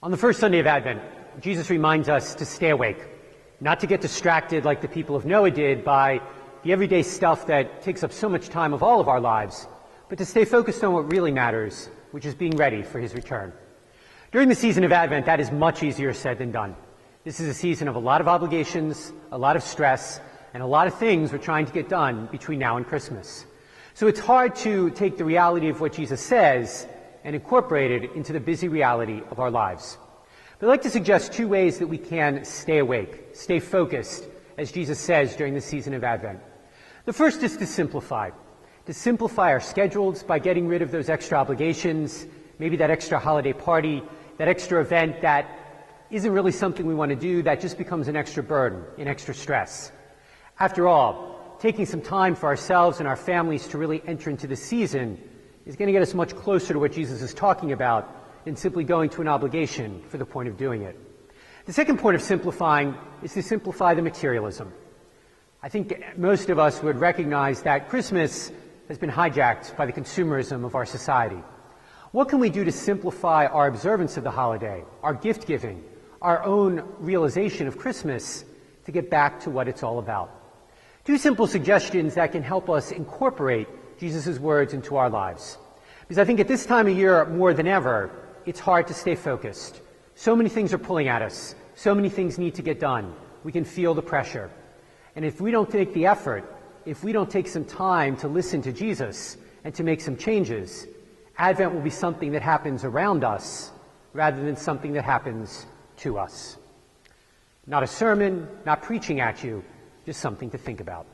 On the first Sunday of Advent, Jesus reminds us to stay awake, not to get distracted like the people of Noah did by the everyday stuff that takes up so much time of all of our lives, but to stay focused on what really matters, which is being ready for his return. During the season of Advent, that is much easier said than done. This is a season of a lot of obligations, a lot of stress, and a lot of things we're trying to get done between now and Christmas. So it's hard to take the reality of what Jesus says and incorporate it into the busy reality of our lives. But I'd like to suggest two ways that we can stay awake, stay focused, as Jesus says during the season of Advent. The first is to simplify our schedules by getting rid of those extra obligations, maybe that extra holiday party, that extra event that isn't really something we want to do, that just becomes an extra burden, an extra stress. After all, taking some time for ourselves and our families to really enter into the season is going to get us much closer to what Jesus is talking about than simply going to an obligation for the point of doing it. The second point of simplifying is to simplify the materialism. I think most of us would recognize that Christmas has been hijacked by the consumerism of our society. What can we do to simplify our observance of the holiday, our gift giving, our own realization of Christmas to get back to what it's all about? Two simple suggestions that can help us incorporate Jesus' words into our lives. Because I think at this time of year, more than ever, it's hard to stay focused. So many things are pulling at us. So many things need to get done. We can feel the pressure. And if we don't take the effort, if we don't take some time to listen to Jesus and to make some changes, Advent will be something that happens around us rather than something that happens to us. Not a sermon, not preaching at you, just something to think about.